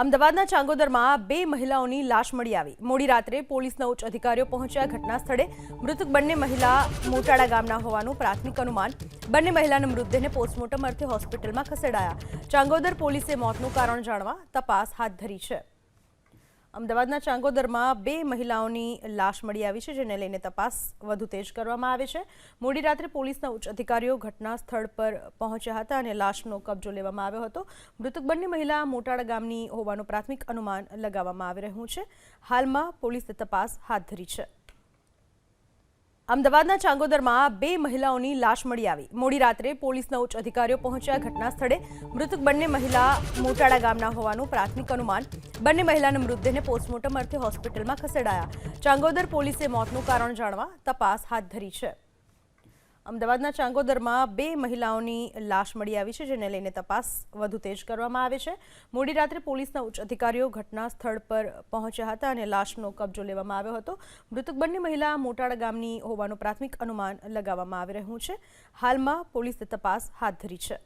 અમદાવાદના ચાંગોદરમાં બે મહિલાઓની લાશ મળી આવી। મોડી રાત્રે પોલીસના ઉચ્ચ અધિકારીઓ પહોંચ્યા ઘટના સ્થળે। મૃતક બંને મહિલા મોટાડા ગામના હોવાનું પ્રાથમિક અનુમાન। બંને મહિલાના મૃતદેહને પોસ્ટમોર્ટમ અર્થે હોસ્પિટલમાં ખસેડાયા। ચાંગોદર પોલીસે મોતનું કારણ જાણવા તપાસ હાથ ધરી છે। અમદાવાદના ચાંગોદરમાં બે મહિલાઓની લાશ મળી આવી છે, જેને લઈને તપાસ વધુ તેજ કરવામાં આવી છે। મોડી રાત્રે પોલીસના ઉચ્ચ અધિકારીઓ ઘટના સ્થળ પર પહોંચ્યા હતા અને લાશનો કબજો લેવામાં આવ્યો હતો। મૃતક બંને મહિલા મોટાડા ગામની હોવાનું પ્રાથમિક અનુમાન લગાવવામાં આવી રહ્યું છે। હાલમાં પોલીસે તપાસ હાથ ધરી છે। અમદાવાદના ચાંગોદરમાં બે મહિલાઓની લાશ મળી આવી। મોડી રાત્રે પોલીસના ઉચ્ચ અધિકારીઓ પહોંચ્યા ઘટના સ્થળે। મૃતક બંને મહિલા મોટાડા ગામના હોવાનું પ્રાથમિક અનુમાન। બંને મહિલાના મૃતદેહને પોસ્ટમોર્ટમ અર્થે હોસ્પિટલમાં ખસેડાયા। ચાંગોદર પોલીસે મોતનું કારણ જાણવા તપાસ હાથ ધરી છે। અમદાવાદના ચાંગોદરમાં બે મહિલાઓની લાશ મળી આવી છે, જેને લઈને તપાસ વધુ તેજ કરવામાં આવી છે। મોડી રાત્રે પોલીસના ઉચ્ચ અધિકારીઓ ઘટના સ્થળ પર પહોંચ્યા હતા અને લાશનો કબજો લેવામાં આવ્યો હતો। મૃતક બંને મહિલા મોટાડા ગામની હોવાનું પ્રાથમિક અનુમાન લગાવવામાં આવી રહ્યું છે। હાલમાં પોલીસે તપાસ હાથ ધરી છે।